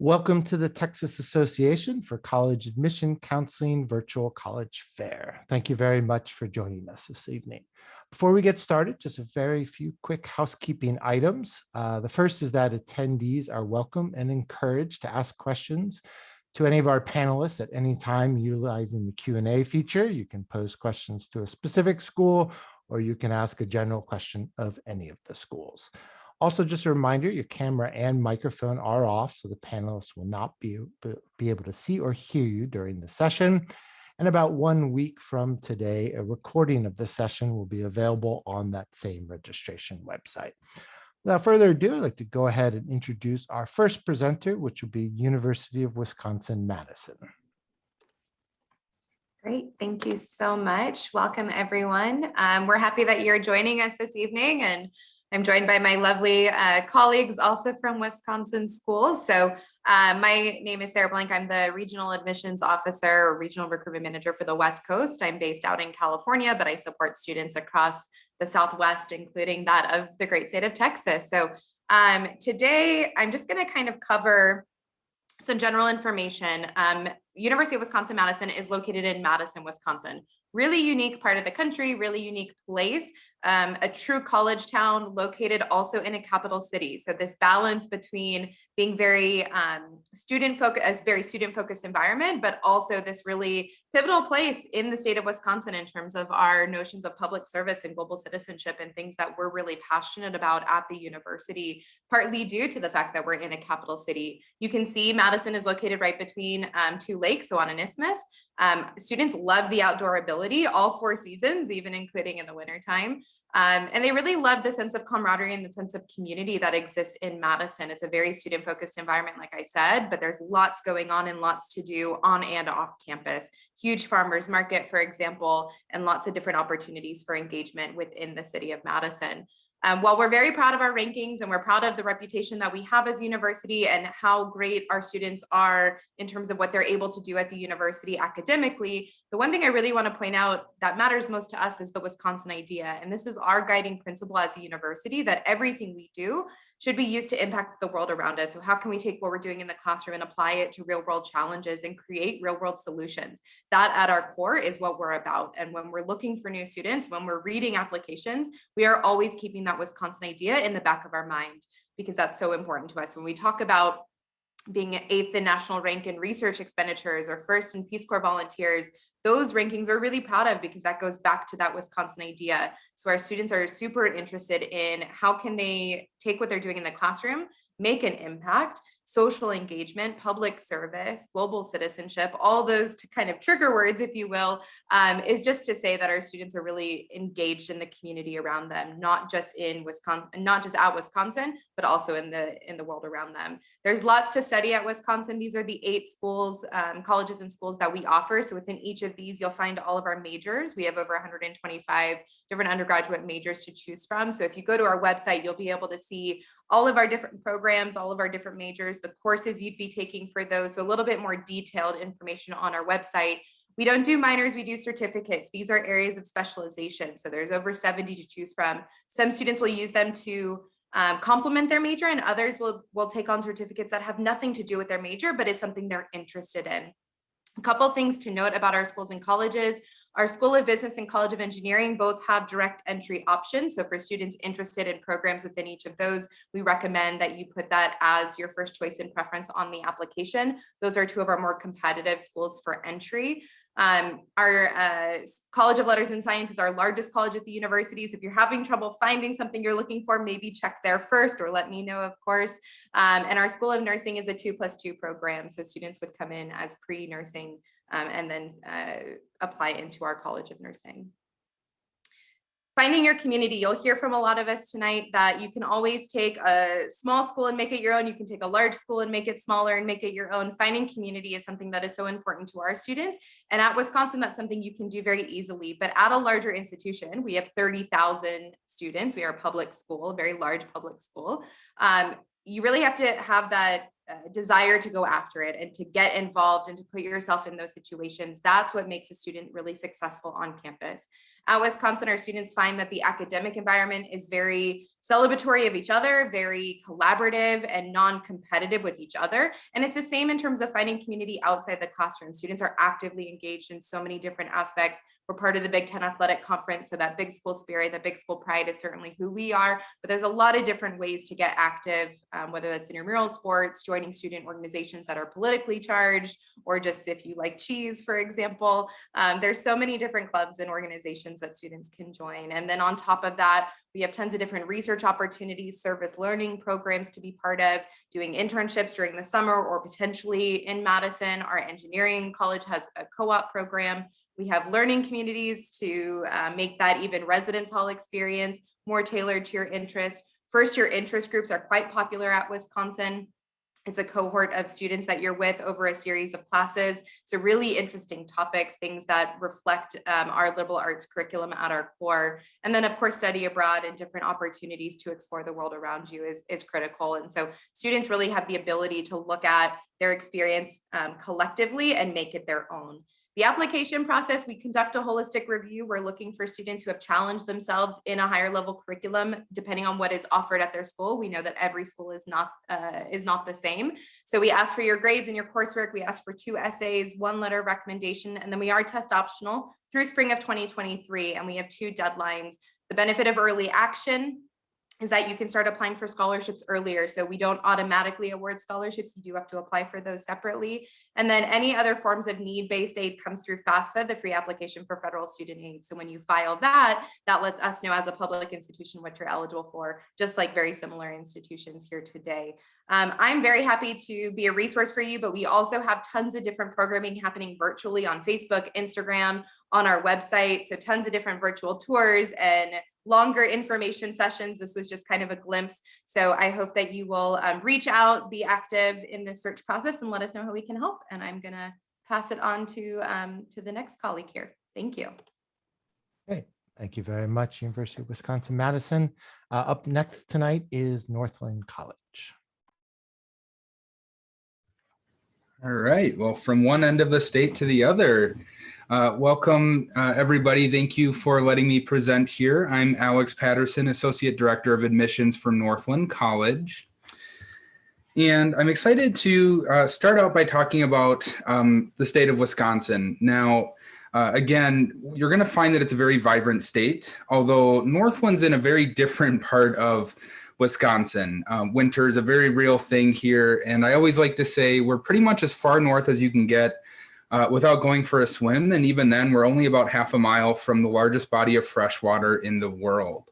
Welcome to the Texas Association for College Admission Counseling Virtual College Fair. Thank you very much for joining us this evening. Before we get started, just a very few quick housekeeping items. The first is that attendees are welcome and encouraged to ask questions to any of our panelists at any time utilizing the Q&A feature. You can pose questions to a specific school, or you can ask a general question of any of the schools. Also, just a reminder, your camera and microphone are off, so the panelists will not be able to see or hear you during the session. And about 1 week from today, a recording of the session will be available on that same registration website. Without further ado, I'd like to go ahead and introduce our first presenter, which will be University of Wisconsin-Madison. Great, thank you so much. Welcome, everyone. We're happy that you're joining us this evening, and I'm joined by my lovely colleagues also from Wisconsin schools. So my name is Sarah Blank. I'm the Regional Admissions Officer or Regional Recruitment Manager for the West Coast. I'm based out in California, but I support students across the Southwest, including that of the great state of Texas. So today, I'm just going to kind of cover some general information. University of Wisconsin-Madison is located in Madison, Wisconsin. Really unique part of the country, really unique place, a true college town located also in a capital city. So this balance between being very student-focused environment, but also this really pivotal place in the state of Wisconsin in terms of our notions of public service and global citizenship and things that we're really passionate about at the university, partly due to the fact that we're in a capital city. You can see Madison is located right between two lakes, so on an isthmus. Students love the outdoor ability, all 4 seasons, even including in the wintertime. And they really love the sense of camaraderie and the sense of community that exists in Madison. It's a very student-focused environment, like I said, but there's lots going on and lots to do on and off campus. Huge farmers market, for example, and lots of different opportunities for engagement within the city of Madison. While we're very proud of our rankings and we're proud of the reputation that we have as a university and how great our students are in terms of what they're able to do at the university academically, the one thing I really want to point out that matters most to us is the Wisconsin idea. And this is our guiding principle as a university, that everything we do should be used to impact the world around us. So how can we take what we're doing in the classroom and apply it to real world challenges and create real world solutions? That at our core is what we're about. And when we're looking for new students, when we're reading applications, we are always keeping that Wisconsin idea in the back of our mind, because that's so important to us. When we talk about being 8th in national rank in research expenditures or 1st in Peace Corps volunteers, those rankings we're really proud of because that goes back to that Wisconsin idea. So our students are super interested in how can they take what they're doing in the classroom, make an impact, social engagement, public service, global citizenship, all those kind of trigger words, if you will, is just to say that our students are really engaged in the community around them, not just in Wisconsin, not just at Wisconsin, but also in the world around them. There's lots to study at Wisconsin. These are the 8 schools, colleges and schools that we offer. So within each of these, you'll find all of our majors. We have over 125 different undergraduate majors to choose from. So if you go to our website, you'll be able to see all of our different programs, all of our different majors, the courses you'd be taking for those. So a little bit more detailed information on our website. We don't do minors, we do certificates. These are areas of specialization. So there's over 70 to choose from. Some students will use them to complement their major, and others will take on certificates that have nothing to do with their major, but is something they're interested in. A couple of things to note about our schools and colleges. Our School of Business and College of Engineering both have direct entry options. So for students interested in programs within each of those, we recommend that you put that as your first choice and preference on the application. Those are 2 of our more competitive schools for entry. Our College of Letters and Science is our largest college at the university. So if you're having trouble finding something you're looking for, maybe check there first or let me know, of course. And our School of Nursing is a 2+2 program. So students would come in as pre-nursing and then apply into our College of Nursing. Finding your community. You'll hear from a lot of us tonight that you can always take a small school and make it your own. You can take a large school and make it smaller and make it your own. Finding community is something that is so important to our students. And at Wisconsin, that's something you can do very easily. But at a larger institution, we have 30,000 students. We are a public school, a very large public school. You really have to have that desire to go after it and to get involved and to put yourself in those situations. That's what makes a student really successful on campus. At Wisconsin, our students find that the academic environment is very celebratory of each other, very collaborative and non-competitive with each other. And it's the same in terms of finding community outside the classroom. Students are actively engaged in so many different aspects. We're part of the Big Ten Athletic Conference, so that big school spirit, that big school pride is certainly who we are, but there's a lot of different ways to get active, whether that's intramural sports, joining student organizations that are politically charged, or just if you like cheese, for example. There's so many different clubs and organizations that students can join. And then on top of that, we have tons of different research opportunities, service learning programs to be part of, doing internships during the summer, or potentially in Madison, our engineering college has a co-op program. We have learning communities to make that even residence hall experience more tailored to your interest. First year interest groups are quite popular at Wisconsin. It's a cohort of students that you're with over a series of classes. So really interesting topics, things that reflect our liberal arts curriculum at our core. And then of course, study abroad and different opportunities to explore the world around you is critical. And so students really have the ability to look at their experience collectively and make it their own. The application process, we conduct a holistic review. We're looking for students who have challenged themselves in a higher level curriculum, depending on what is offered at their school. We know that every school is not the same. So we ask for your grades and your coursework. We ask for 2 essays, 1 letter of recommendation, and then we are test optional through spring of 2023. And we have 2 deadlines. The benefit of early action is that you can start applying for scholarships earlier. So we don't automatically award scholarships. You do have to apply for those separately. And then any other forms of need-based aid comes through FAFSA, the free application for federal student aid. So when you file that, that lets us know as a public institution what you're eligible for, just like very similar institutions here today. I'm very happy to be a resource for you, but we also have tons of different programming happening virtually on Facebook, Instagram, on our website. So tons of different virtual tours and longer information sessions. This was just kind of a glimpse. So I hope that you will reach out, be active in the search process, and let us know how we can help. And I'm going to pass it on to the next colleague here. Thank you. Great. Thank you very much, University of Wisconsin-Madison. Up next tonight is Northland College. All right. Well, from one end of the state to the other, welcome everybody. Thank you for letting me present here. I'm Alex Patterson, Associate Director of Admissions from Northland College. And I'm excited to start out by talking about the state of Wisconsin. Now, again, you're going to find that it's a very vibrant state, although Northland's in a very different part of Wisconsin. Winter is a very real thing here. And I always like to say we're pretty much as far north as you can get without going for a swim. And even then, we're only about half a mile from the largest body of fresh water in the world.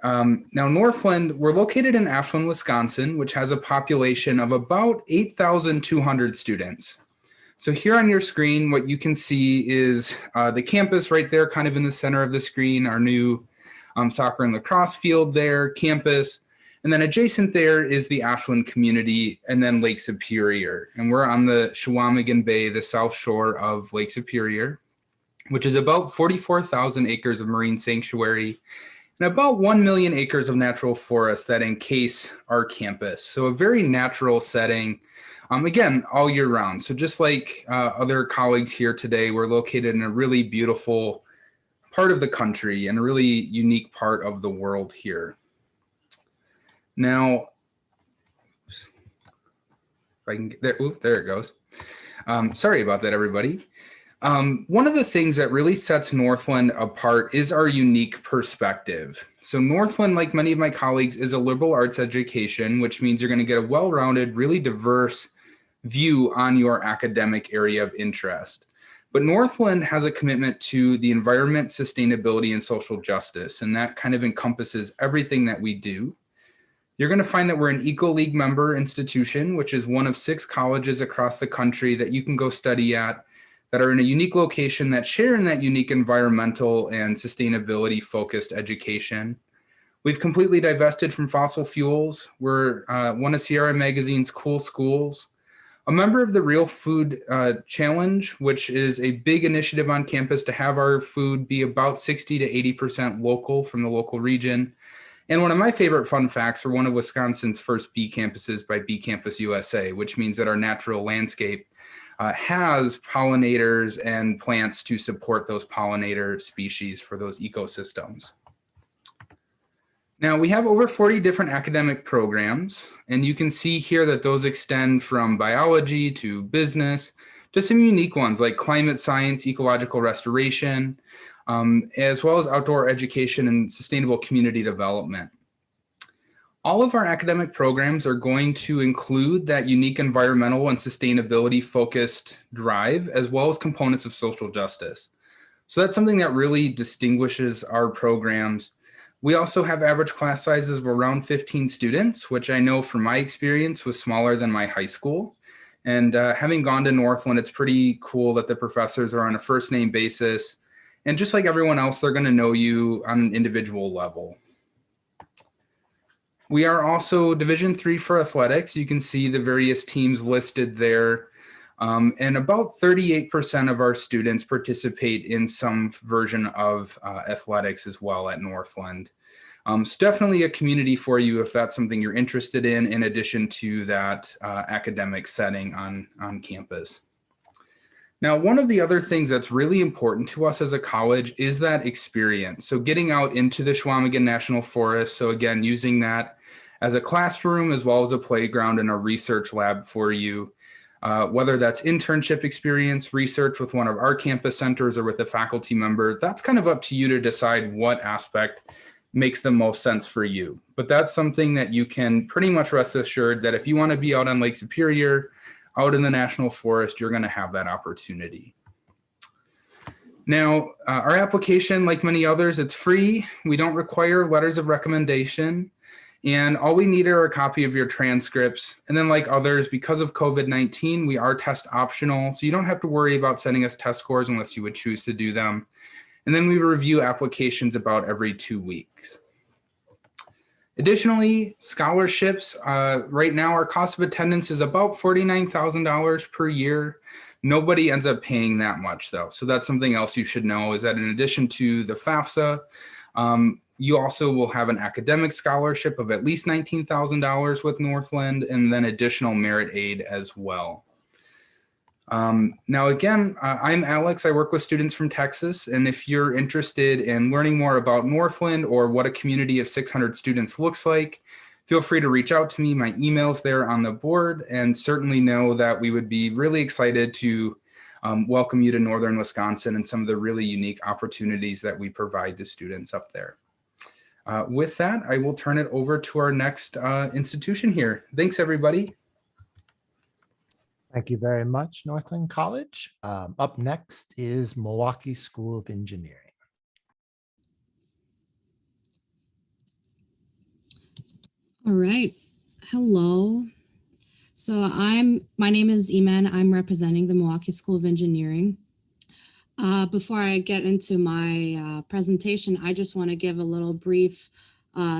Now, Northland, we're located in Ashland, Wisconsin, which has a population of about 8,200 students. So here on your screen, what you can see is the campus right there, kind of in the center of the screen, our new soccer and lacrosse field there, campus. And then adjacent there is the Ashland community and then Lake Superior. And we're on the Chequamegon Bay, the south shore of Lake Superior, which is about 44,000 acres of marine sanctuary and about 1 million acres of natural forest that encase our campus. So a very natural setting, again, all year round. So just like other colleagues here today, we're located in a really beautiful part of the country and a really unique part of the world here. Now, if I can get there, there it goes. Sorry about that, everybody. One of the things that really sets Northland apart is our unique perspective. So Northland, like many of my colleagues, is a liberal arts education, which means you're going to get a well-rounded, really diverse view on your academic area of interest. But Northland has a commitment to the environment, sustainability, and social justice, and that kind of encompasses everything that we do. You're going to find that we're an EcoLeague member institution, which is one of 6 colleges across the country that you can go study at that are in a unique location that share in that unique environmental and sustainability focused education. We've completely divested from fossil fuels. We're one of Sierra Magazine's Cool Schools, a member of the Real Food Challenge, which is a big initiative on campus to have our food be about 60 to 80% local from the local region. And one of my favorite fun facts, we're one of Wisconsin's first bee campuses by Bee Campus USA, which means that our natural landscape has pollinators and plants to support those pollinator species for those ecosystems. Now, we have over 40 different academic programs, and you can see here that those extend from biology to business to some unique ones like climate science, ecological restoration, as well as outdoor education and sustainable community development. All of our academic programs are going to include that unique environmental and sustainability focused drive, as well as components of social justice. So that's something that really distinguishes our programs. We also have average class sizes of around 15 students, which I know from my experience was smaller than my high school. And having gone to Northland, it's pretty cool that the professors are on a first name basis. And just like everyone else, they're going to know you on an individual level. We are also Division III for athletics. You can see the various teams listed there. And about 38% of our students participate in some version of athletics as well at Northland. So definitely a community for you if that's something you're interested in addition to that academic setting on campus. Now, one of the other things that's really important to us as a college is that experience. So getting out into the Chequamegon National Forest. So again, using that as a classroom as well as a playground and a research lab for you. Whether that's internship experience, research with one of our campus centers or with a faculty member, that's kind of up to you to decide what aspect makes the most sense for you. But that's something that you can pretty much rest assured that if you want to be out on Lake Superior, out in the National Forest, you're going to have that opportunity. Now, our application, like many others, it's free. We don't require letters of recommendation. And all we need are a copy of your transcripts. And then like others, because of COVID-19, we are test optional. So you don't have to worry about sending us test scores unless you would choose to do them. And then we review applications about every 2 weeks. Additionally, scholarships, right now our cost of attendance is about $49,000 per year. Nobody ends up paying that much though. So that's something else you should know is that in addition to the FAFSA, you also will have an academic scholarship of at least $19,000 with Northland and then additional merit aid as well. Now, again, I'm Alex. I work with students from Texas. And if you're interested in learning more about Northland or what a community of 600 students looks like, feel free to reach out to me. My email's there on the board, and certainly know that we would be really excited to welcome you to Northern Wisconsin and some of the really unique opportunities that we provide to students up there. With that, I will turn it over to our next institution here. Thanks, everybody. Thank you very much, Northland College. Up next is Milwaukee School of Engineering. All right. Hello. So my name is Iman. I'm representing the Milwaukee School of Engineering. Before I get into my presentation, I just want to give a little brief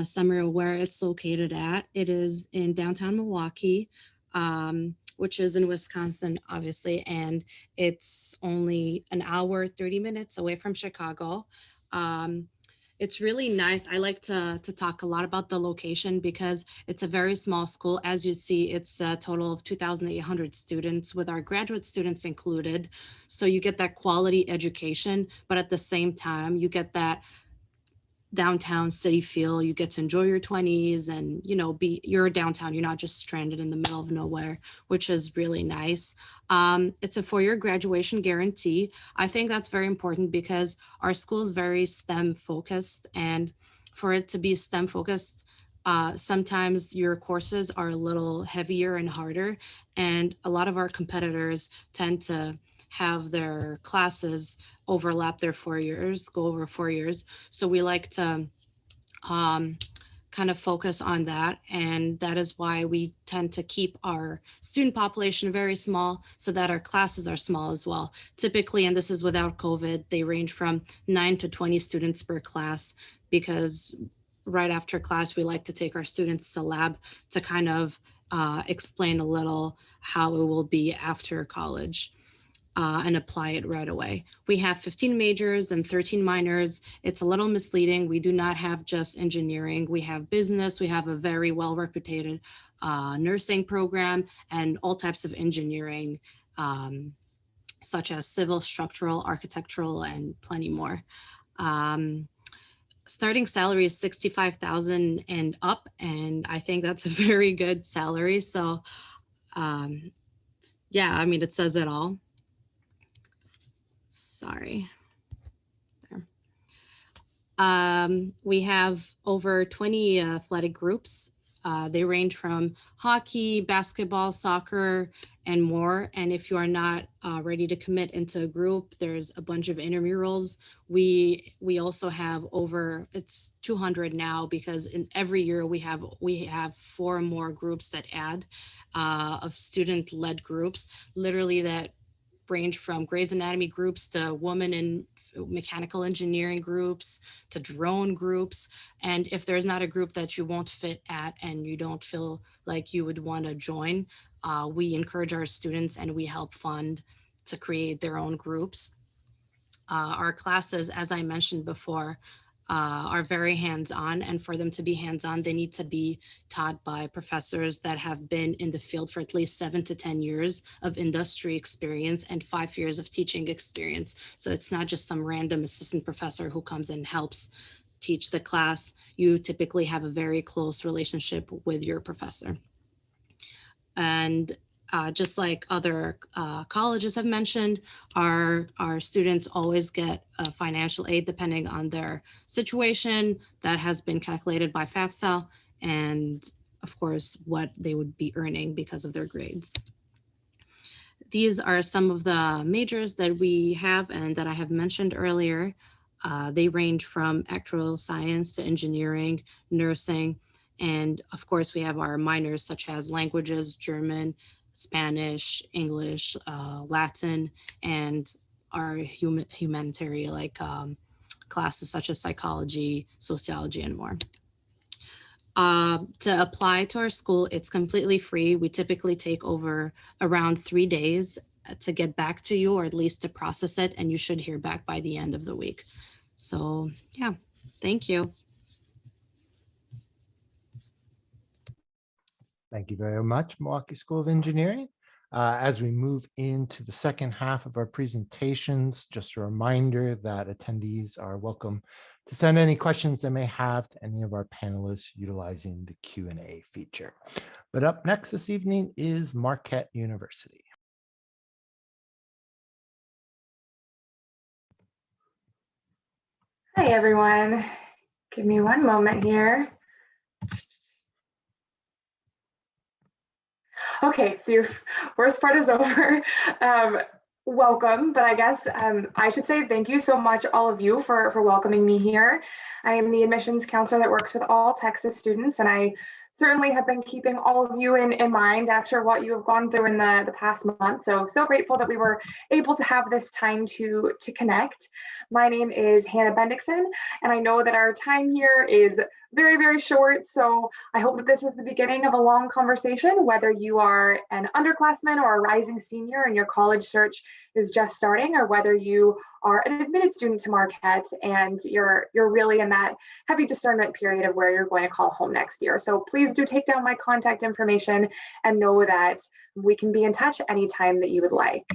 summary of where it's located at. It is in downtown Milwaukee, which is in Wisconsin, obviously, and it's only an hour, 30 minutes away from Chicago. It's really nice. I like to talk a lot about the location because it's a very small school. As you see, it's a total of 2,800 students with our graduate students included. So you get that quality education, but at the same time, you get that downtown city feel. You get to enjoy your 20s and, you're downtown. You're not just stranded in the middle of nowhere, which is really nice. It's a 4-year graduation guarantee. I think that's very important because our school is very STEM focused, and for it to be STEM focused, sometimes your courses are a little heavier and harder, and a lot of our competitors tend to have their classes overlap their 4 years, go over 4 years. So we like to kind of focus on that. And that is why we tend to keep our student population very small so that our classes are small as well. Typically, and this is without COVID, they range from 9 to 20 students per class, because right after class, we like to take our students to lab to kind of explain a little how it will be after college. And apply it right away. We have 15 majors and 13 minors. It's a little misleading. We do not have just engineering. We have business. We have a very well-reputed nursing program and all types of engineering, such as civil, structural, architectural, and plenty more. starting salary is 65,000 and up, and I think that's a very good salary. So yeah, I mean, it says it all. Sorry. We have over 20 athletic groups. They range from hockey, basketball, soccer, and more. And if you are not ready to commit into a group, there's a bunch of intramurals. We also have over, it's 200 now, because in every year we have 4 more groups that add of student-led groups, literally that range from Grey's Anatomy groups to women in mechanical engineering groups to drone groups. And if there's not a group that you won't fit at and you don't feel like you would want to join, we encourage our students and we help fund to create their own groups. Our classes, as I mentioned before, are very hands-on, and for them to be hands-on, they need to be taught by professors that have been in the field for at least 7 to 10 years of industry experience and 5 years of teaching experience. So it's not just some random assistant professor who comes and helps teach the class. You typically have a very close relationship with your professor. And just like other colleges have mentioned, our students always get a financial aid depending on their situation that has been calculated by FAFSA, and of course what they would be earning because of their grades. These are some of the majors that we have and that I have mentioned earlier. They range from actuarial science to engineering, nursing, and of course we have our minors such as languages, German, Spanish, English, Latin, and our humanitarian like classes such as psychology, sociology, and more. To apply to our school, it's completely free. We typically take around 3 days to get back to you, or at least to process it, and you should hear back by the end of the week. So yeah, thank you. Thank you very much, Milwaukee School of Engineering. As we move into the second half of our presentations, just a reminder that attendees are welcome to send any questions they may have to any of our panelists utilizing the Q&A feature. But up next this evening is Marquette University. Hi, everyone. Give me one moment here. Okay, phew. Worst part is over. Welcome, but I guess I should say thank you so much, all of you, for welcoming me here. I am the admissions counselor that works with all Texas students, and I certainly have been keeping all of you in mind after what you have gone through in the past month. So grateful that we were able to have this time to connect. My name is Hannah Bendixson, and I know that our time here is very, very short. So I hope that this is the beginning of a long conversation, whether you are an underclassman or a rising senior and your college search is just starting, or whether you are an admitted student to Marquette and you're really in that heavy discernment period of where you're going to call home next year. So please do take down my contact information and know that we can be in touch anytime that you would like.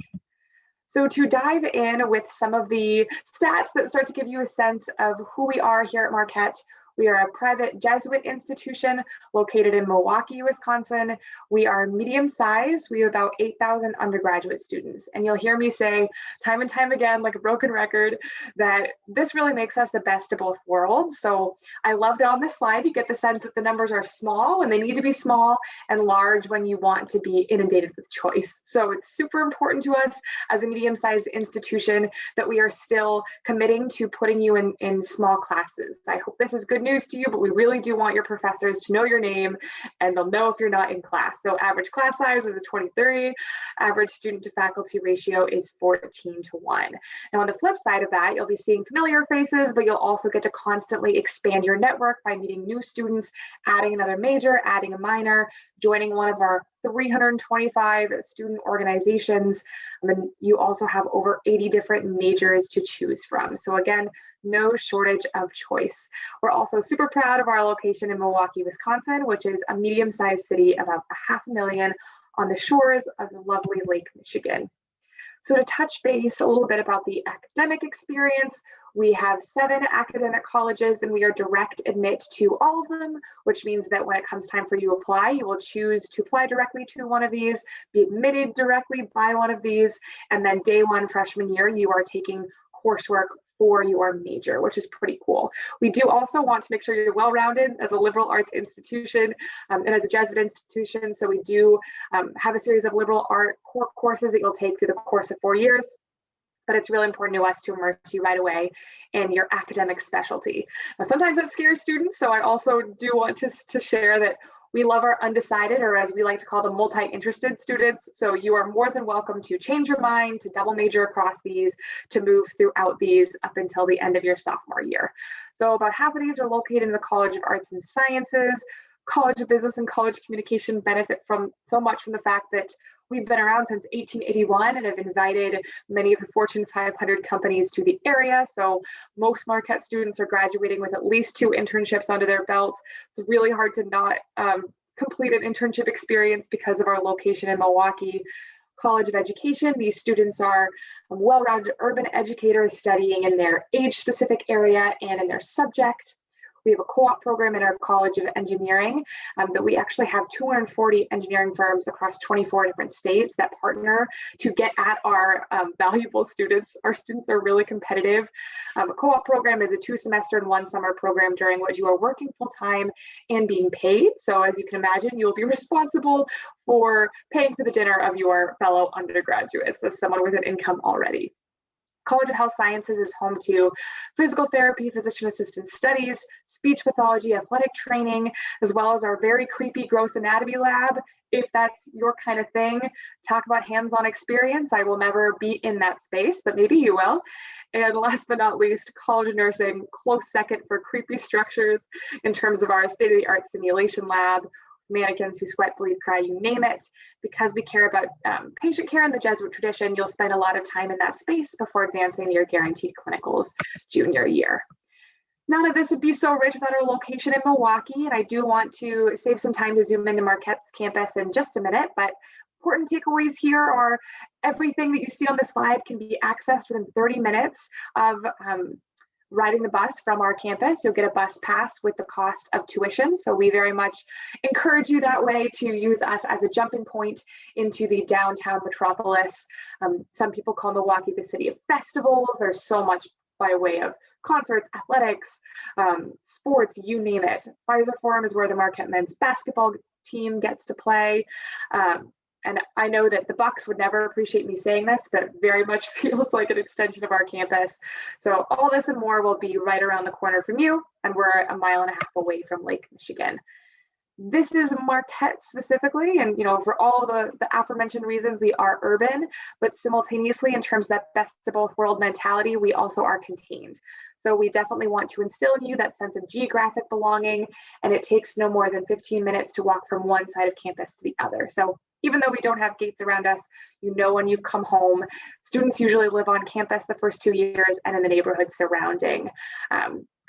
So to dive in with some of the stats that start to give you a sense of who we are here at Marquette, we are a private Jesuit institution located in Milwaukee, Wisconsin. We are medium sized. We have about 8,000 undergraduate students. And you'll hear me say time and time again, like a broken record, that this really makes us the best of both worlds. So I love that on this slide, you get the sense that the numbers are small when they need to be small and large when you want to be inundated with choice. So it's super important to us as a medium sized institution that we are still committing to putting you in small classes. I hope this is good news to you, but we really do want your professors to know your name and they'll know if you're not in class. So average class size is a 23, average student to faculty ratio is 14:1. Now on the flip side of that, you'll be seeing familiar faces, but you'll also get to constantly expand your network by meeting new students, adding another major, adding a minor, joining one of our 325 student organizations. And then you also have over 80 different majors to choose from. So again, no shortage of choice. We're also super proud of our location in Milwaukee, Wisconsin, which is a medium-sized city of about 500,000 on the shores of the lovely Lake Michigan. So to touch base a little bit about the academic experience, We have 7 academic colleges and we are direct admit to all of them, which means that when it comes time for you to apply, you will choose to apply directly to one of these, be admitted directly by one of these, and then day one freshman year, you are taking coursework for your major, which is pretty cool. We do also want to make sure you're well-rounded as a liberal arts institution and as a Jesuit institution. So we do have a series of liberal art core courses that you'll take through the course of 4 years. But it's really important to us to immerse you right away in your academic specialty. Now, sometimes that scares students, so I also do want to share that we love our undecided, or as we like to call them, multi-interested students. So you are more than welcome to change your mind, to double major across these, to move throughout these up until the end of your sophomore year. So about half of these are located in the College of Arts and Sciences. College of Business and College of Communication benefit from so much from the fact that we've been around since 1881 and have invited many of the Fortune 500 companies to the area. So most Marquette students are graduating with at least 2 internships under their belt. It's really hard to not complete an internship experience because of our location in Milwaukee. College of Education, these students are well-rounded urban educators studying in their age-specific area and in their subject. We have a co-op program in our College of Engineering that we actually have 240 engineering firms across 24 different states that partner to get at our valuable students. Our students are really competitive. A co-op program is a 2-semester and 1 summer program during which you are working full-time and being paid. So as you can imagine, you'll be responsible for paying for the dinner of your fellow undergraduates as someone with an income already. College of Health Sciences is home to physical therapy, physician assistant studies, speech pathology, athletic training, as well as our very creepy gross anatomy lab. If that's your kind of thing, talk about hands-on experience. I will never be in that space, but maybe you will. And last but not least, College of Nursing, close second for creepy structures in terms of our state-of-the-art simulation lab, mannequins who sweat, bleed, cry, you name it. Because we care about patient care in the Jesuit tradition, you'll spend a lot of time in that space before advancing your guaranteed clinicals junior year. None of this would be so rich without our location in Milwaukee, and I do want to save some time to zoom into Marquette's campus in just a minute, but important takeaways here are everything that you see on the slide can be accessed within 30 minutes of riding the bus from our campus. You'll get a bus pass with the cost of tuition. So we very much encourage you that way to use us as a jumping point into the downtown metropolis. Some people call Milwaukee the city of festivals. There's so much by way of concerts, athletics, sports, you name it. Pfizer Forum is where the Marquette men's basketball team gets to play. And I know that the Bucks would never appreciate me saying this, but it very much feels like an extension of our campus. So all this and more will be right around the corner from you, and we're 1.5 miles away from Lake Michigan. This is Marquette specifically, and for all the aforementioned reasons, we are urban, but simultaneously in terms of that best of both world mentality, we also are contained. So we definitely want to instill in you that sense of geographic belonging, and it takes no more than 15 minutes to walk from one side of campus to the other. So even though we don't have gates around us, when you've come home. Students usually live on campus the first 2 years and in the neighborhood surrounding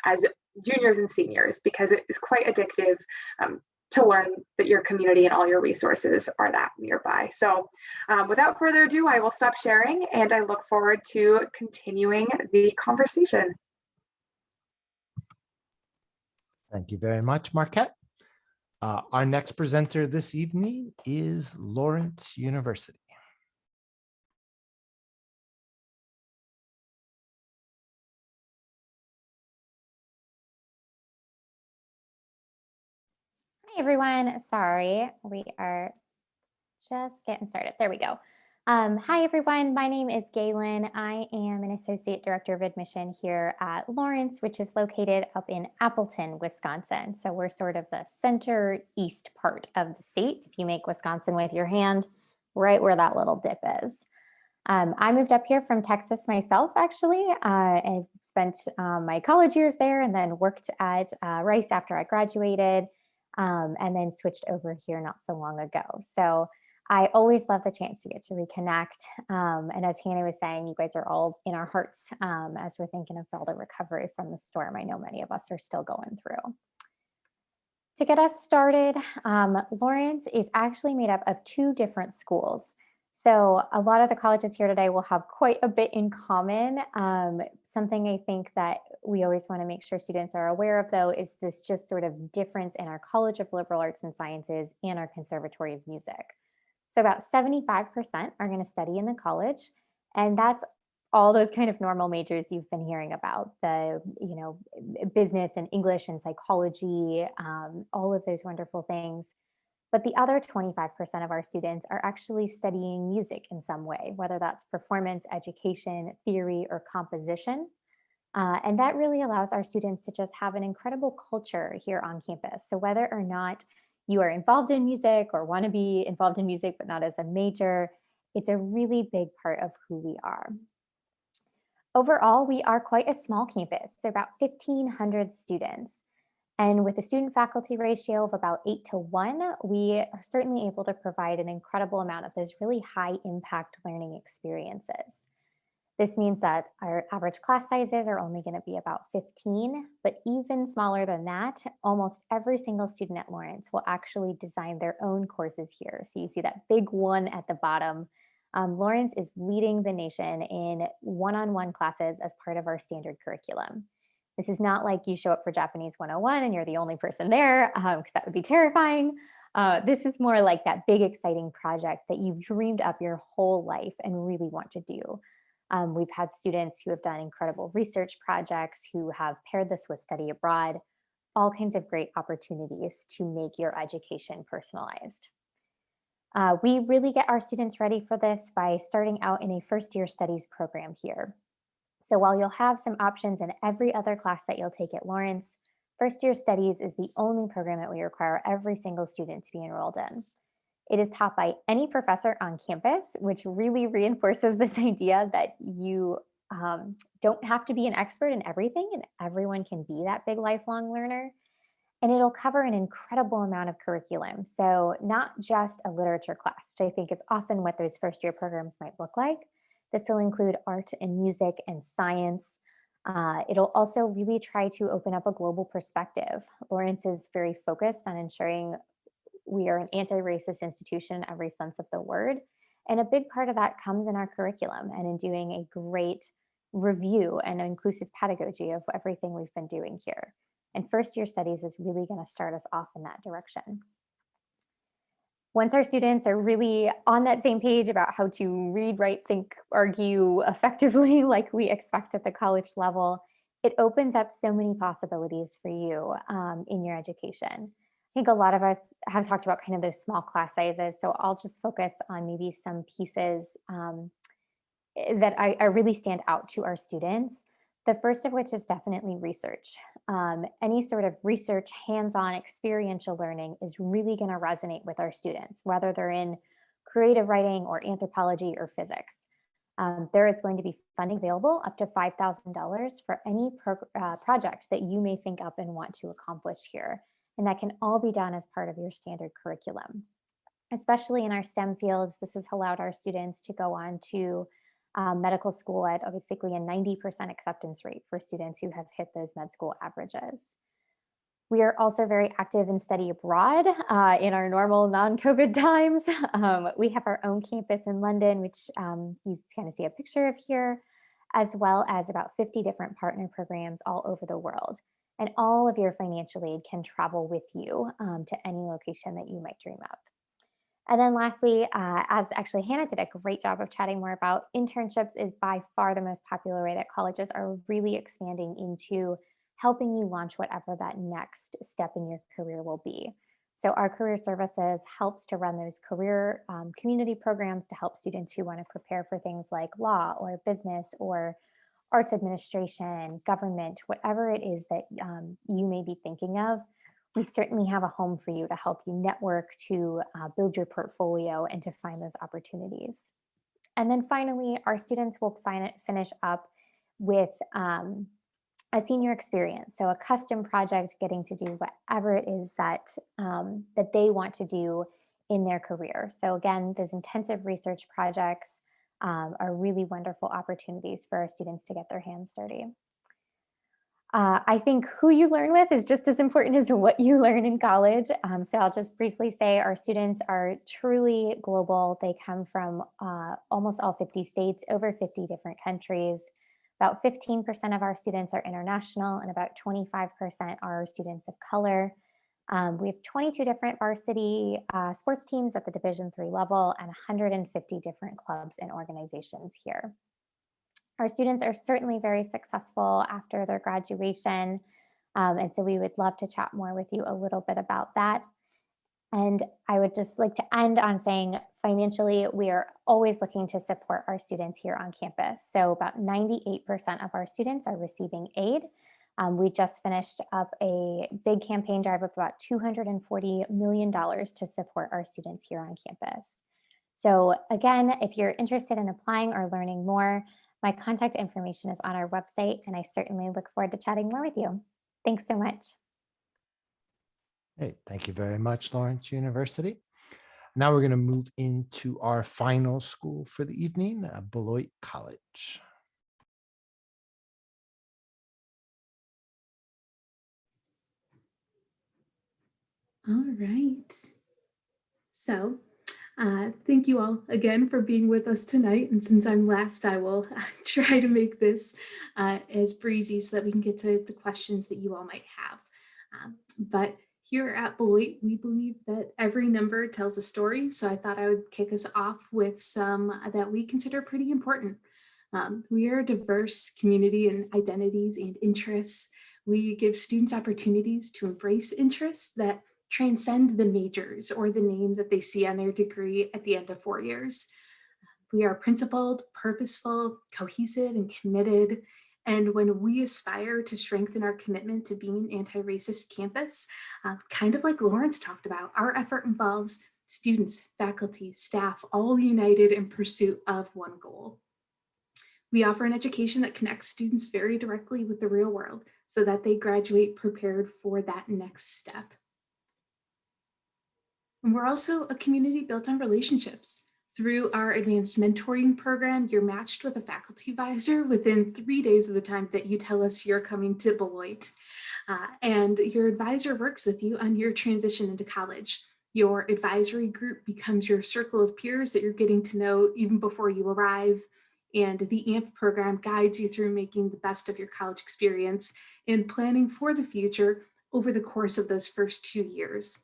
as juniors and seniors, because it is quite addictive to learn that your community and all your resources are that nearby. So without further ado, I will stop sharing and I look forward to continuing the conversation. Thank you very much, Marquette. Our next presenter this evening is Lawrence University. Hi, everyone. Sorry, we are just getting started. There we go. Hi, everyone. My name is Galen. I am an Associate Director of Admission here at Lawrence, which is located up in Appleton, Wisconsin. So we're sort of the center east part of the state. If you make Wisconsin with your hand, right where that little dip is. I moved up here from Texas myself, actually. I spent my college years there and then worked at Rice after I graduated, and then switched over here not so long ago. So I always love the chance to get to reconnect. And as Hannah was saying, you guys are all in our hearts as we're thinking of all the recovery from the storm. I know many of us are still going through. To get us started, Lawrence is actually made up of 2 different schools. So a lot of the colleges here today will have quite a bit in common. Something I think that we always want to make sure students are aware of, though, is this just sort of difference in our College of Liberal Arts and Sciences and our Conservatory of Music. So about 75% are going to study in the college, and that's all those kind of normal majors you've been hearing about, the business and English and psychology, all of those wonderful things. But the other 25% of our students are actually studying music in some way, whether that's performance, education, theory, or composition. And that really allows our students to just have an incredible culture here on campus. So whether or not you are involved in music or want to be involved in music, but not as a major, it's a really big part of who we are. Overall, we are quite a small campus, so about 1,500 students. And with a student faculty ratio of about 8 to 1, we are certainly able to provide an incredible amount of those really high impact learning experiences. This means that our average class sizes are only going to be about 15, but even smaller than that, almost every single student at Lawrence will actually design their own courses here. So you see that big one at the bottom. Lawrence is leading the nation in one-on-one classes as part of our standard curriculum. This is not like you show up for Japanese 101 and you're the only person there, because that would be terrifying. This is more like that big, exciting project that you've dreamed up your whole life and really want to do. We've had students who have done incredible research projects, who have paired this with study abroad, all kinds of great opportunities to make your education personalized. We really get our students ready for this by starting out in a first-year studies program here. So while you'll have some options in every other class that you'll take at Lawrence, first-year studies is the only program that we require every single student to be enrolled in. It is taught by any professor on campus, which really reinforces this idea that you don't have to be an expert in everything and everyone can be that big lifelong learner. And it'll cover an incredible amount of curriculum. So not just a literature class, which I think is often what those first year programs might look like. This will include art and music and science. It'll also really try to open up a global perspective. Lawrence is very focused on ensuring we are an anti-racist institution in every sense of the word. And a big part of that comes in our curriculum and in doing a great review and inclusive pedagogy of everything we've been doing here. And first year studies is really going to start us off in that direction. Once our students are really on that same page about how to read, write, think, argue effectively like we expect at the college level, it opens up so many possibilities for you in your education. I think a lot of us have talked about kind of those small class sizes, so I'll just focus on maybe some pieces that I really stand out to our students. The first of which is definitely research. Any sort of research, hands-on experiential learning is really going to resonate with our students, whether they're in creative writing or anthropology or physics. There is going to be funding available up to $5,000 for any project that you may think up and want to accomplish here. And that can all be done as part of your standard curriculum. Especially in our STEM fields, this has allowed our students to go on to medical school at basically a 90% acceptance rate for students who have hit those med school averages. We are also very active in study abroad in our normal non-COVID times. We have our own campus in London, which you kind of see a picture of here, as well as about 50 different partner programs all over the world. And all of your financial aid can travel with you to any location that you might dream of. And then lastly, as actually Hannah did a great job of chatting more about, internships is by far the most popular way that colleges are really expanding into helping you launch whatever that next step in your career will be. So our career services helps to run those career community programs to help students who want to prepare for things like law or business or arts administration, government, whatever it is that you may be thinking of. We certainly have a home for you to help you network, to build your portfolio, and to find those opportunities. And then finally, our students will finish up with a senior experience. So a custom project, getting to do whatever it is that, that they want to do in their career. So again, those intensive research projects are really wonderful opportunities for our students to get their hands dirty. I think who you learn with is just as important as what you learn in college. So I'll just briefly say our students are truly global. They come from almost all 50 states, over 50 different countries. About 15% of our students are international and about 25% are students of color. We have 22 different varsity sports teams at the Division III level and 150 different clubs and organizations here. Our students are certainly very successful after their graduation, and so we would love to chat more with you a little bit about that. And I would just like to end on saying financially, we are always looking to support our students here on campus. So about 98% of our students are receiving aid. We just finished up a big campaign drive of about $240 million to support our students here on campus. So again, if you're interested in applying or learning more, my contact information is on our website, and I certainly look forward to chatting more with you. Thanks so much. Hey, thank you very much, Lawrence University. Now we're going to move into our final school for the evening, Beloit College. All right. So thank you all again for being with us tonight. And since I'm last, I will try to make this as breezy so that we can get to the questions that you all might have. But here at Beloit, we believe that every number tells a story. So I thought I would kick us off with some that we consider pretty important. We are a diverse community in identities and interests. We give students opportunities to embrace interests that transcend the majors or the name that they see on their degree at the end of 4 years. We are principled, purposeful, cohesive, and committed. And when we aspire to strengthen our commitment to being an anti-racist campus, kind of like Lawrence talked about, our effort involves students, faculty, staff, all united in pursuit of one goal. We offer an education that connects students very directly with the real world so that they graduate prepared for that next step. And we're also a community built on relationships. Through our advanced mentoring program, you're matched with a faculty advisor within 3 days of the time that you tell us you're coming to Beloit. And your advisor works with you on your transition into college. Your advisory group becomes your circle of peers that you're getting to know even before you arrive. And the AMP program guides you through making the best of your college experience and planning for the future over the course of those first 2 years.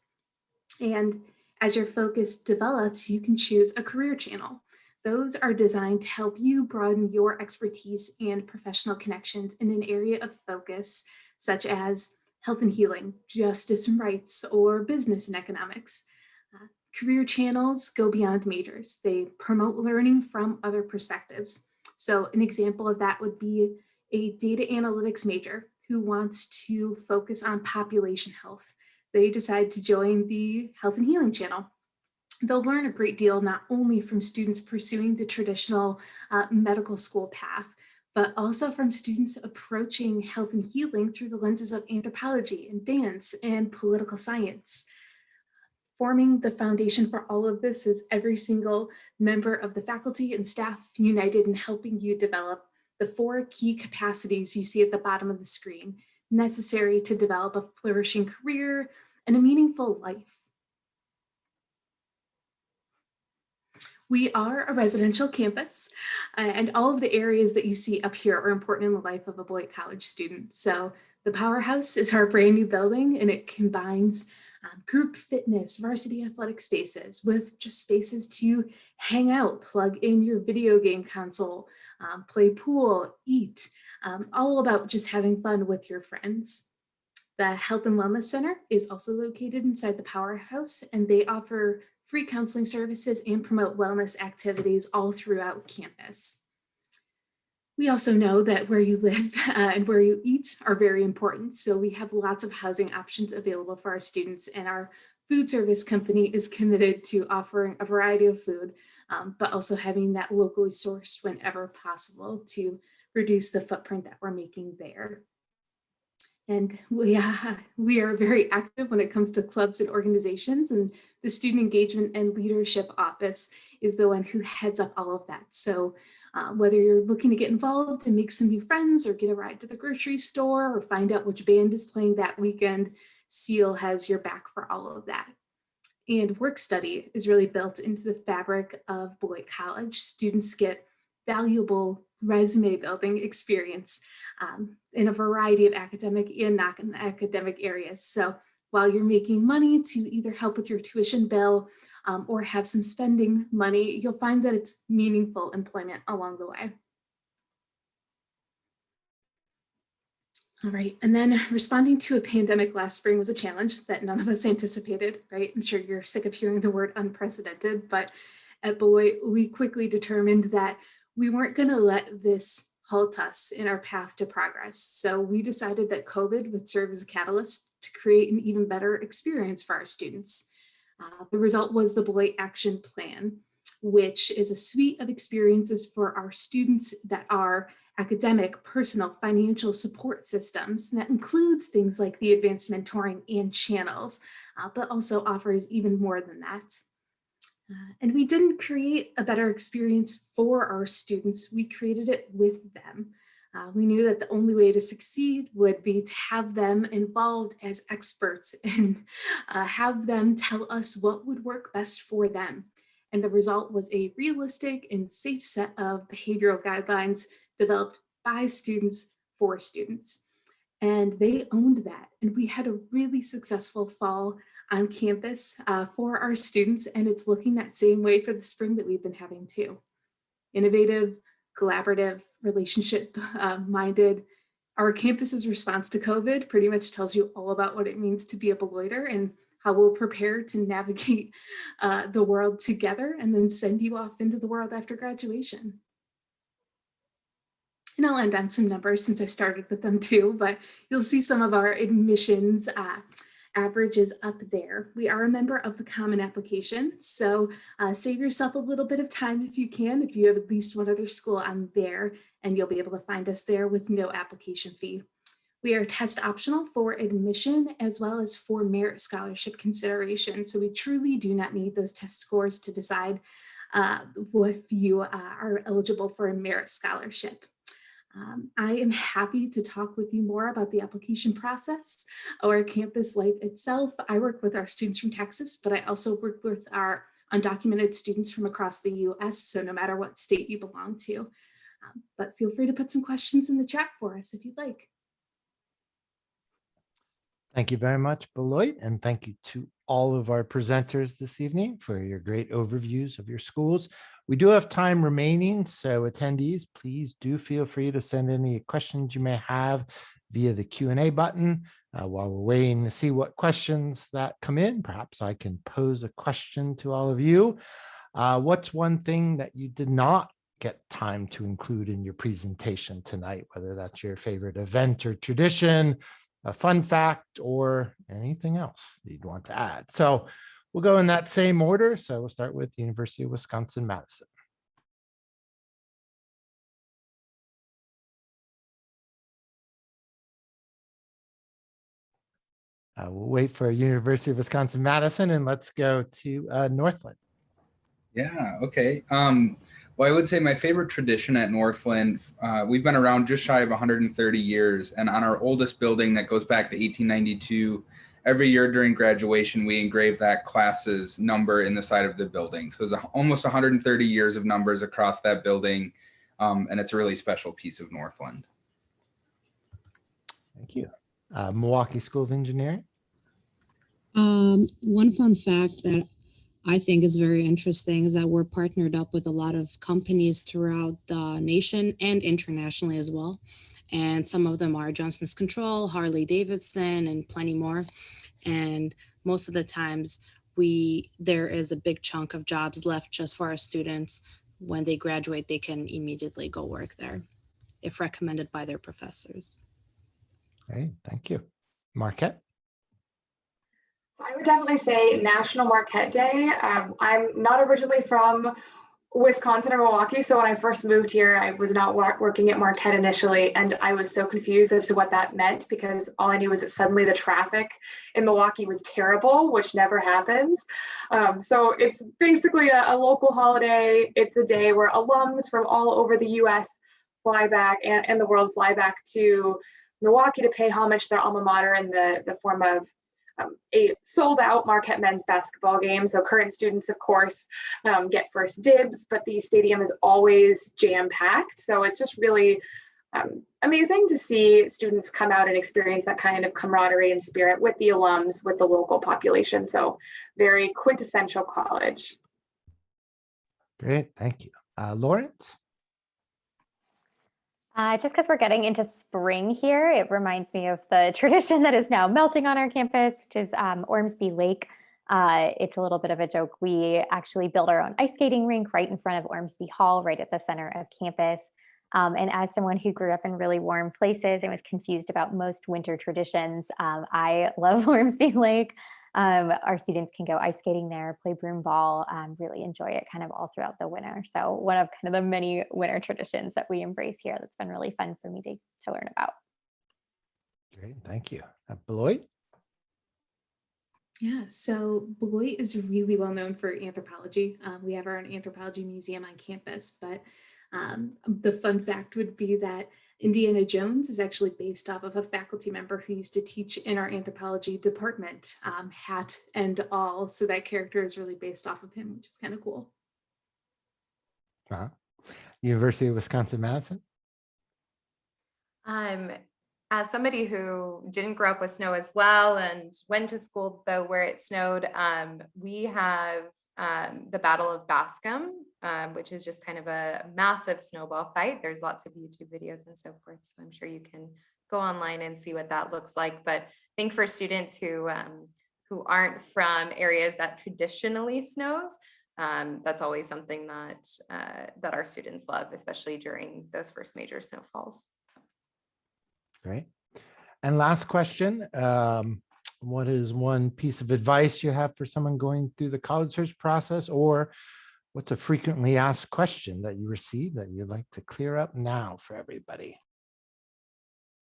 And as your focus develops, you can choose a career channel. Those are designed to help you broaden your expertise and professional connections in an area of focus, such as health and healing, justice and rights, or business and economics. Career channels go beyond majors. They promote learning from other perspectives. So an example of that would be a data analytics major who wants to focus on population health. They decide to join the health and healing channel. They'll learn a great deal, not only from students pursuing the traditional medical school path, but also from students approaching health and healing through the lenses of anthropology and dance and political science. Forming the foundation for all of this is every single member of the faculty and staff united in helping you develop the 4 key capacities you see at the bottom of the screen, necessary to develop a flourishing career and a meaningful life. We are a residential campus, and all of the areas that you see up here are important in the life of a Beloit College student. So the powerhouse is our brand new building, and it combines group fitness, varsity athletic spaces with just spaces to hang out, plug in your video game console, play pool, eat, all about just having fun with your friends. The Health and Wellness Center is also located inside the powerhouse, and they offer free counseling services and promote wellness activities all throughout campus. We also know that where you live and where you eat are very important. So we have lots of housing options available for our students, and our food service company is committed to offering a variety of food, but also having that locally sourced whenever possible to reduce the footprint that we're making there. And we are very active when it comes to clubs and organizations, and the Student Engagement and Leadership Office is the one who heads up all of that. So Whether you're looking to get involved and make some new friends or get a ride to the grocery store or find out which band is playing that weekend, SEAL has your back for all of that. And work study is really built into the fabric of Beloit College. Students get valuable resume building experience in a variety of academic and non-academic areas. So while you're making money to either help with your tuition bill or have some spending money, you'll find that it's meaningful employment along the way. All right, and then responding to a pandemic last spring was a challenge that none of us anticipated, right? I'm sure you're sick of hearing the word unprecedented, but at Beloit, we quickly determined that we weren't gonna let this halt us in our path to progress. So we decided that COVID would serve as a catalyst to create an even better experience for our students. The result was the Beloit Action Plan, which is a suite of experiences for our students that are academic, personal, financial support systems. And that includes things like the advanced mentoring and channels, but also offers even more than that. And we didn't create a better experience for our students, we created it with them. We knew that the only way to succeed would be to have them involved as experts and have them tell us what would work best for them. And the result was a realistic and safe set of behavioral guidelines developed by students for students. And they owned that. And we had a really successful fall on campus for our students. And it's looking that same way for the spring that we've been having too. Innovative, collaborative, relationship minded. Our campus's response to COVID pretty much tells you all about what it means to be a Beloiter and how we'll prepare to navigate the world together and then send you off into the world after graduation. And I'll end on some numbers since I started with them too, but you'll see some of our admissions averages up there. We are a member of the Common Application, so save yourself a little bit of time if you can, if you have at least one other school on there, and you'll be able to find us there with no application fee. We are test optional for admission as well as for merit scholarship consideration. So we truly do not need those test scores to decide if you are eligible for a merit scholarship. I am happy to talk with you more about the application process or campus life itself. I work with our students from Texas, but I also work with our undocumented students from across the US, so no matter what state you belong to. But feel free to put some questions in the chat for us if you'd like. Thank you very much, Beloit, and thank you to all of our presenters this evening for your great overviews of your schools. We do have time remaining, so attendees, please do feel free to send any questions you may have via the Q&A button. While we're waiting to see what questions that come in, perhaps I can pose a question to all of you. What's one thing that you did not get time to include in your presentation tonight, whether that's your favorite event or tradition, a fun fact, or anything else that you'd want to add? So we'll go in that same order. So we'll start with the University of Wisconsin-Madison. We'll wait for University of Wisconsin-Madison and let's go to Northland. Yeah, okay. Well, I would say my favorite tradition at Northland, we've been around just shy of 130 years, and on our oldest building that goes back to 1892, every year during graduation, we engrave that class's number in the side of the building. So it's almost 130 years of numbers across that building, and it's a really special piece of Northland. Thank you. Milwaukee School of Engineering. One fun fact that I think is very interesting is that we're partnered up with a lot of companies throughout the nation and internationally as well. And some of them are Johnson's Control, Harley Davidson, and plenty more. And most of the times there is a big chunk of jobs left just for our students. When they graduate, they can immediately go work there if recommended by their professors. Great, thank you. Marquette. I would definitely say National Marquette Day. I'm not originally from Wisconsin or Milwaukee. So when I first moved here, I was not working at Marquette initially, and I was so confused as to what that meant because all I knew was that suddenly the traffic in Milwaukee was terrible, which never happens. So it's basically a local holiday. It's a day where alums from all over the U.S. fly back and the world fly back to Milwaukee to pay homage to their alma mater in the form of a sold out Marquette men's basketball game. So current students, of course, get first dibs, but the stadium is always jam packed. So it's just really amazing to see students come out and experience that kind of camaraderie and spirit with the alums, with the local population. So very quintessential college. Great, thank you. Lawrence? Just because we're getting into spring here, it reminds me of the tradition that is now melting on our campus, which is Ormsby Lake. It's a little bit of a joke. We actually built our own ice skating rink right in front of Ormsby Hall, right at the center of campus. And as someone who grew up in really warm places and was confused about most winter traditions, I love Ormsby Lake. Our students can go ice skating there, play broom ball, really enjoy it kind of all throughout the winter. So one of kind of the many winter traditions that we embrace here that's been really fun for me to learn about. Great, thank you. Beloit? Yeah, so Beloit is really well known for anthropology. We have our own anthropology museum on campus, but the fun fact would be that Indiana Jones is actually based off of a faculty member who used to teach in our anthropology department, hat and all. So that character is really based off of him, which is kind of cool. University of Wisconsin-Madison? As somebody who didn't grow up with snow as well and went to school though where it snowed, we have the Battle of Bascom, which is just kind of a massive snowball fight. There's lots of YouTube videos and so forth, so I'm sure you can go online and see what that looks like. But I think for students who aren't from areas that traditionally snows, that's always something that that our students love, especially during those first major snowfalls. So. Great. And last question. What is one piece of advice you have for someone going through the college search process, or what's a frequently asked question that you receive that you'd like to clear up now for everybody?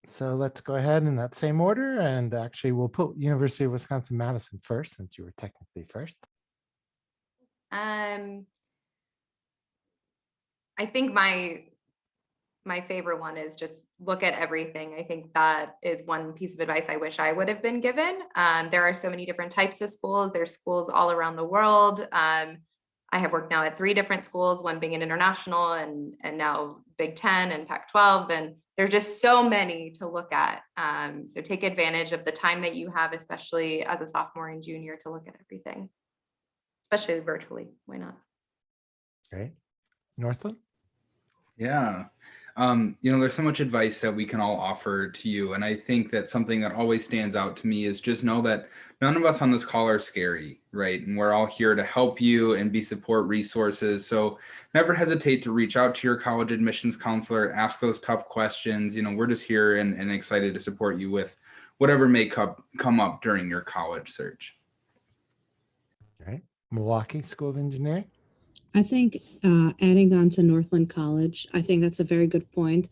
So let's go ahead in that same order, and actually we'll put University of Wisconsin-Madison first since you were technically first. I think my favorite one is just look at everything. I think that is one piece of advice I wish I would have been given. There are so many different types of schools. There's schools all around the world. I have worked now at 3 different schools, one being an international and now Big 10 and Pac-12. And there's just so many to look at. So take advantage of the time that you have, especially as a sophomore and junior, to look at everything, especially virtually. Why not? Great. Northland? Yeah. There's so much advice that we can all offer to you. And I think that something that always stands out to me is just know that none of us on this call are scary, right? And we're all here to help you and be support resources. So never hesitate to reach out to your college admissions counselor, ask those tough questions. We're just here and excited to support you with whatever may come up during your college search. All right. Milwaukee School of Engineering? I think adding on to Northland College, I think that's a very good point.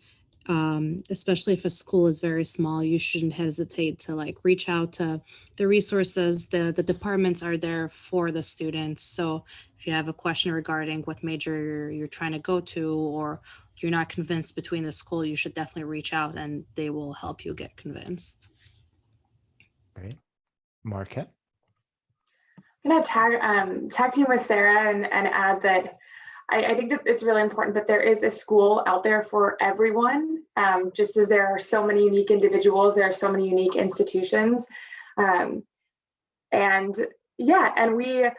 Especially if a school is very small, you shouldn't hesitate to reach out to the resources. The departments are there for the students. So if you have a question regarding what major you're trying to go to, or you're not convinced between the school, you should definitely reach out and they will help you get convinced. Great. Marquette? I'm going to tag team with Sarah and add that I think that it's really important that there is a school out there for everyone. Just as there are so many unique individuals, there are so many unique institutions. And we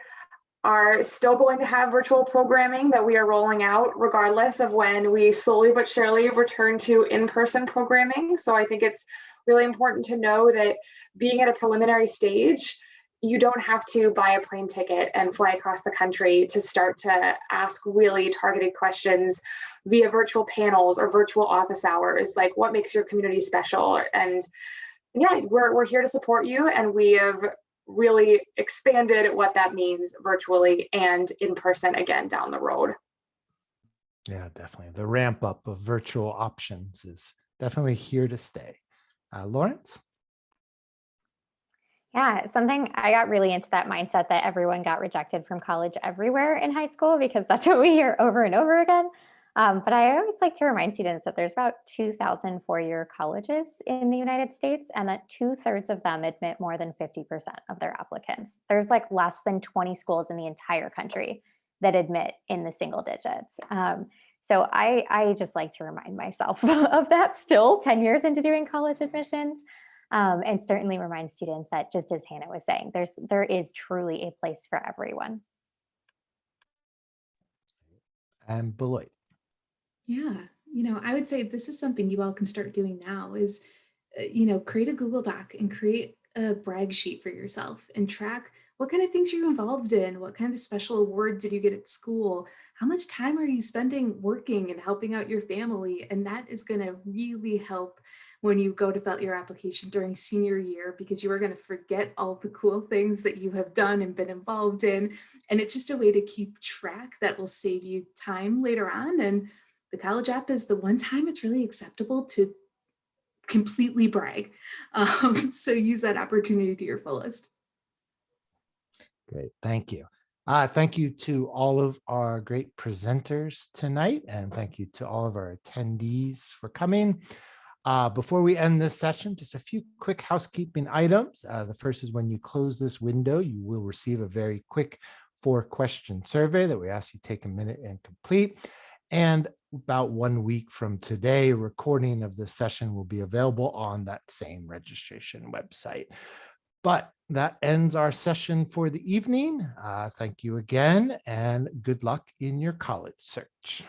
are still going to have virtual programming that we are rolling out regardless of when we slowly but surely return to in-person programming. So I think it's really important to know that being at a preliminary stage, you don't have to buy a plane ticket and fly across the country to start to ask really targeted questions via virtual panels or virtual office hours, like what makes your community special. And yeah, we're here to support you, and we have really expanded what that means virtually and in person again down the road. Yeah, definitely. The ramp up of virtual options is definitely here to stay. Lawrence? Yeah, something I got really into that mindset that everyone got rejected from college everywhere in high school because that's what we hear over and over again. But I always like to remind students that there's about 2,000 four-year colleges in the United States, and that 2/3 of them admit more than 50% of their applicants. There's like less than 20 schools in the entire country that admit in the single digits. So I just like to remind myself of that still 10 years into doing college admissions. And certainly remind students that, just as Hannah was saying, there is truly a place for everyone. And Beloit. Yeah, I would say this is something you all can start doing now is, create a Google Doc and create a brag sheet for yourself and track what kind of things are you involved in? What kind of special award did you get at school? How much time are you spending working and helping out your family? And that is going to really help when you go to fill out your application during senior year, because you are going to forget all the cool things that you have done and been involved in. And it's just a way to keep track that will save you time later on. And the college app is the one time it's really acceptable to completely brag. So use that opportunity to your fullest. Great, thank you. Thank you to all of our great presenters tonight, and thank you to all of our attendees for coming. Before we end this session, just a few quick housekeeping items. The first is, when you close this window, you will receive a very quick 4-question survey that we ask you to take a minute and complete. And about 1 week from today, a recording of this session will be available on that same registration website. But that ends our session for the evening. Thank you again, and good luck in your college search.